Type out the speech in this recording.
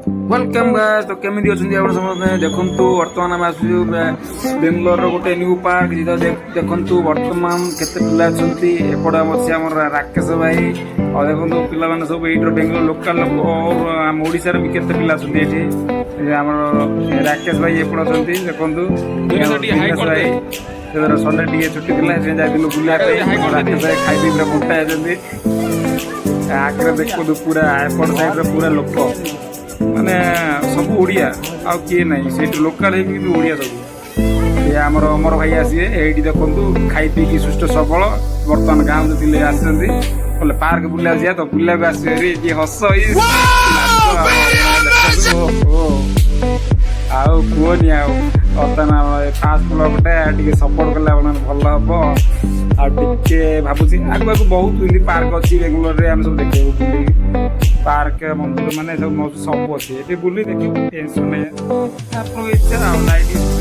Welcome guys. तो केमिति अछंती आपण समझते देखंतु वर्तमान आम आसु बेंगलोर रो गोटे न्यू पार्क जितो देखंतु वर्तमान केते पिला अछंती एपड हमर हमर राकेश भाई और देखंतु पिला माने सब एइटर बेंगलोर लोकल लोक और हम ओडिसा रे भी केते पिला अछंती एठी हमर राकेश भाई एपड अछंती देखंतु भाई जरा संडे डी छुट्टी दिला से जाइलु बुलिया पे राकेश भाई खाइ पी पूरा मोटा अछंती आकरे देखंतु पूरा एपड साइड रे पूरा लोक माने सब ओडिया आ किए नहीं से लोकल है कि ओडिया सब ये आमर अमर भाई आसिए एठी देखंतु खाइ पी की सुष्ट सबल वर्तमान गांव जो दिले आसंती बोले पार्क बुलिया जिया तो बुलिया भी आसिए रे ये हस आउ कोनी आउ अतना फास्ट ब्लॉग टे सपोर्ट कला भल हम आ भावुँ आगे बहुत इमती पार्क अच्छी बेंगलोर रे हम सब देखिए बुले पार्क मंदिर माने सब अच्छे ये बुली देखिए टेंशन नहीं आप इच्छा लाइट